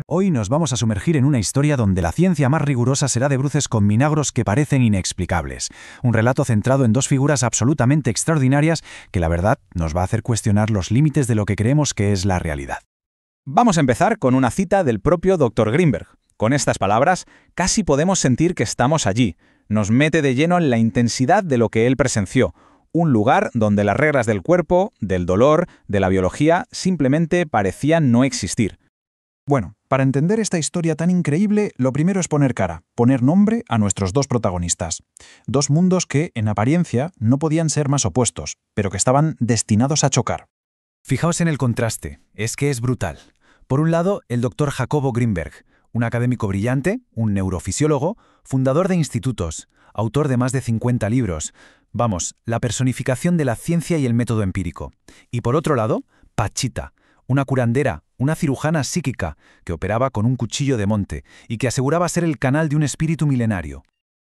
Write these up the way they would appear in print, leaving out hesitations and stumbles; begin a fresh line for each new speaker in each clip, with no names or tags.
Hoy nos vamos a sumergir en una historia donde la ciencia más rigurosa será de bruces con milagros que parecen inexplicables. Un relato centrado en dos figuras absolutamente extraordinarias que la verdad nos va a hacer cuestionar los límites de lo que creemos que es la realidad.
Vamos a empezar con una cita del propio Dr. Grimberg. Con estas palabras, casi podemos sentir que estamos allí. Nos mete de lleno en la intensidad de lo que él presenció. Un lugar donde las reglas del cuerpo, del dolor, de la biología, simplemente parecían no existir.
Bueno, para entender esta historia tan increíble, lo primero es poner cara, poner nombre a nuestros dos protagonistas. Dos mundos que, en apariencia, no podían ser más opuestos, pero que estaban destinados a chocar. Fijaos en el contraste, es que es brutal. Por un lado, el Dr. Jacobo Grimberg, un académico brillante, un neurofisiólogo, fundador de institutos, autor de más de 50 libros. Vamos, la personificación de la ciencia y el método empírico. Y por otro lado, Pachita, una curandera, una cirujana psíquica que operaba con un cuchillo de monte y que aseguraba ser el canal de un espíritu milenario.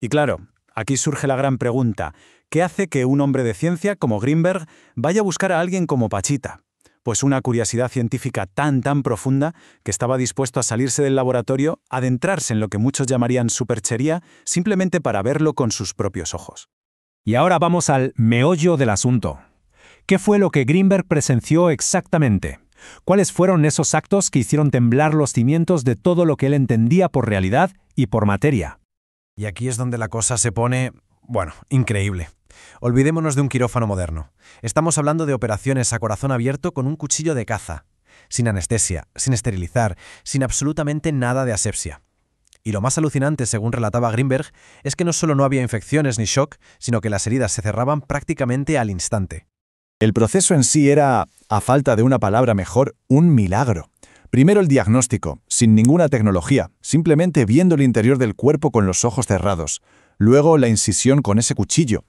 Y claro, aquí surge la gran pregunta. ¿Qué hace que un hombre de ciencia como Grimberg vaya a buscar a alguien como Pachita? Pues una curiosidad científica tan profunda que estaba dispuesto a salirse del laboratorio, adentrarse en lo que muchos llamarían superchería, simplemente para verlo con sus propios ojos.
Y ahora vamos al meollo del asunto. ¿Qué fue lo que Grimberg presenció exactamente? ¿Cuáles fueron esos actos que hicieron temblar los cimientos de todo lo que él entendía por realidad y por materia?
Y aquí es donde la cosa se pone, increíble. Olvidémonos de un quirófano moderno. Estamos hablando de operaciones a corazón abierto con un cuchillo de caza, sin anestesia, sin esterilizar, sin absolutamente nada de asepsia. Y lo más alucinante, según relataba Grimberg, es que no solo no había infecciones ni shock, sino que las heridas se cerraban prácticamente al instante.
El proceso en sí era, a falta de una palabra mejor, un milagro. Primero el diagnóstico, sin ninguna tecnología, simplemente viendo el interior del cuerpo con los ojos cerrados. Luego la incisión con ese cuchillo.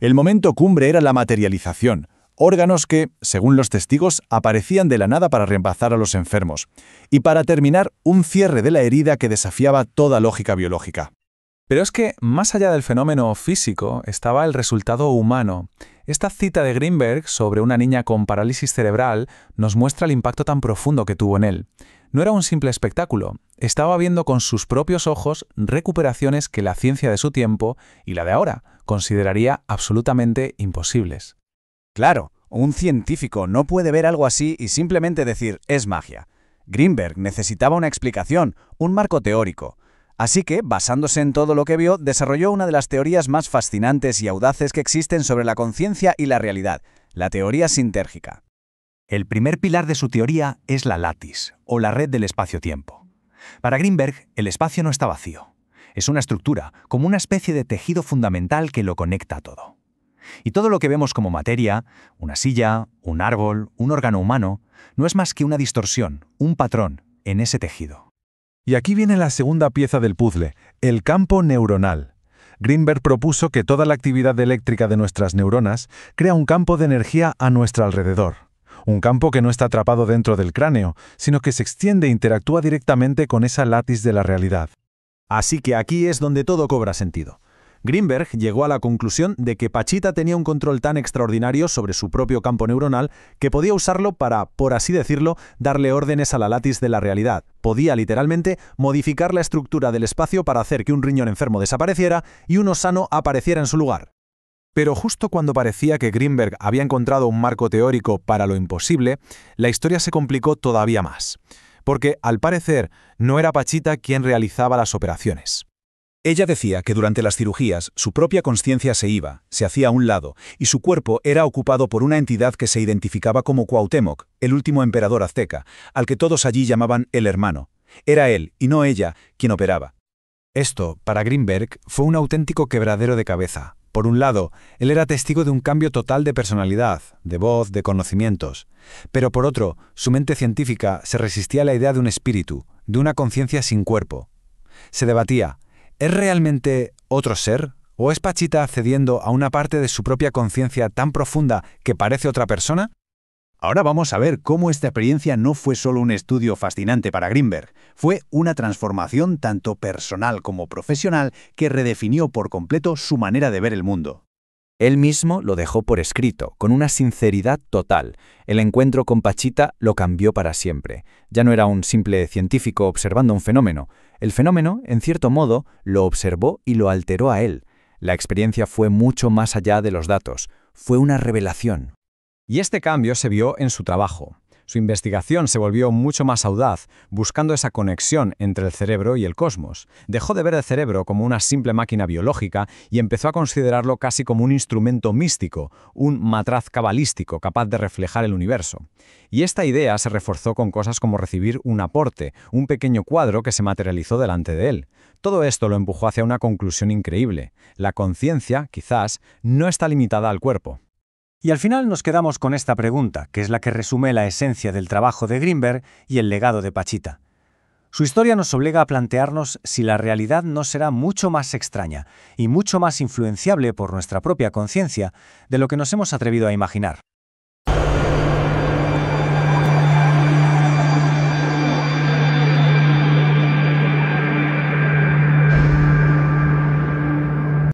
El momento cumbre era la materialización. Órganos que, según los testigos, aparecían de la nada para reemplazar a los enfermos. Y para terminar, un cierre de la herida que desafiaba toda lógica biológica.
Pero es que, más allá del fenómeno físico, estaba el resultado humano. Esta cita de Grimberg sobre una niña con parálisis cerebral nos muestra el impacto tan profundo que tuvo en él. No era un simple espectáculo, estaba viendo con sus propios ojos recuperaciones que la ciencia de su tiempo y la de ahora consideraría absolutamente imposibles.
Claro, un científico no puede ver algo así y simplemente decir «es magia». Grimberg necesitaba una explicación, un marco teórico. Así que, basándose en todo lo que vio, desarrolló una de las teorías más fascinantes y audaces que existen sobre la conciencia y la realidad, la teoría sintérgica.
El primer pilar de su teoría es la latis, o la red del espacio-tiempo. Para Grimberg, el espacio no está vacío. Es una estructura, como una especie de tejido fundamental que lo conecta a todo. Y todo lo que vemos como materia, una silla, un árbol, un órgano humano, no es más que una distorsión, un patrón, en ese tejido.
Y aquí viene la segunda pieza del puzzle, el campo neuronal. Grimberg propuso que toda la actividad eléctrica de nuestras neuronas crea un campo de energía a nuestro alrededor. Un campo que no está atrapado dentro del cráneo, sino que se extiende e interactúa directamente con esa látiz de la realidad.
Así que aquí es donde todo cobra sentido. Grimberg llegó a la conclusión de que Pachita tenía un control tan extraordinario sobre su propio campo neuronal que podía usarlo para, por así decirlo, darle órdenes a la látiz de la realidad. Podía, literalmente, modificar la estructura del espacio para hacer que un riñón enfermo desapareciera y uno sano apareciera en su lugar.
Pero justo cuando parecía que Grimberg había encontrado un marco teórico para lo imposible, la historia se complicó todavía más. Porque, al parecer, no era Pachita quien realizaba las operaciones.
Ella decía que durante las cirugías su propia conciencia se iba, se hacía a un lado, y su cuerpo era ocupado por una entidad que se identificaba como Cuauhtémoc, el último emperador azteca, al que todos allí llamaban el hermano. Era él, y no ella, quien operaba.
Esto, para Grimberg, fue un auténtico quebradero de cabeza. Por un lado, él era testigo de un cambio total de personalidad, de voz, de conocimientos. Pero por otro, su mente científica se resistía a la idea de un espíritu, de una conciencia sin cuerpo. Se debatía, ¿es realmente otro ser? ¿O es Pachita accediendo a una parte de su propia conciencia tan profunda que parece otra persona?
Ahora vamos a ver cómo esta experiencia no fue solo un estudio fascinante para Grimberg, fue una transformación tanto personal como profesional que redefinió por completo su manera de ver el mundo.
Él mismo lo dejó por escrito, con una sinceridad total. El encuentro con Pachita lo cambió para siempre. Ya no era un simple científico observando un fenómeno. El fenómeno, en cierto modo, lo observó y lo alteró a él. La experiencia fue mucho más allá de los datos. Fue una revelación.
Y este cambio se vio en su trabajo. Su investigación se volvió mucho más audaz, buscando esa conexión entre el cerebro y el cosmos. Dejó de ver el cerebro como una simple máquina biológica y empezó a considerarlo casi como un instrumento místico, un matraz cabalístico capaz de reflejar el universo. Y esta idea se reforzó con cosas como recibir un aporte, un pequeño cuadro que se materializó delante de él. Todo esto lo empujó hacia una conclusión increíble. La conciencia, quizás, no está limitada al cuerpo.
Y al final nos quedamos con esta pregunta, que es la que resume la esencia del trabajo de Greenberg y el legado de Pachita. Su historia nos obliga a plantearnos si la realidad no será mucho más extraña y mucho más influenciable por nuestra propia conciencia de lo que nos hemos atrevido a imaginar.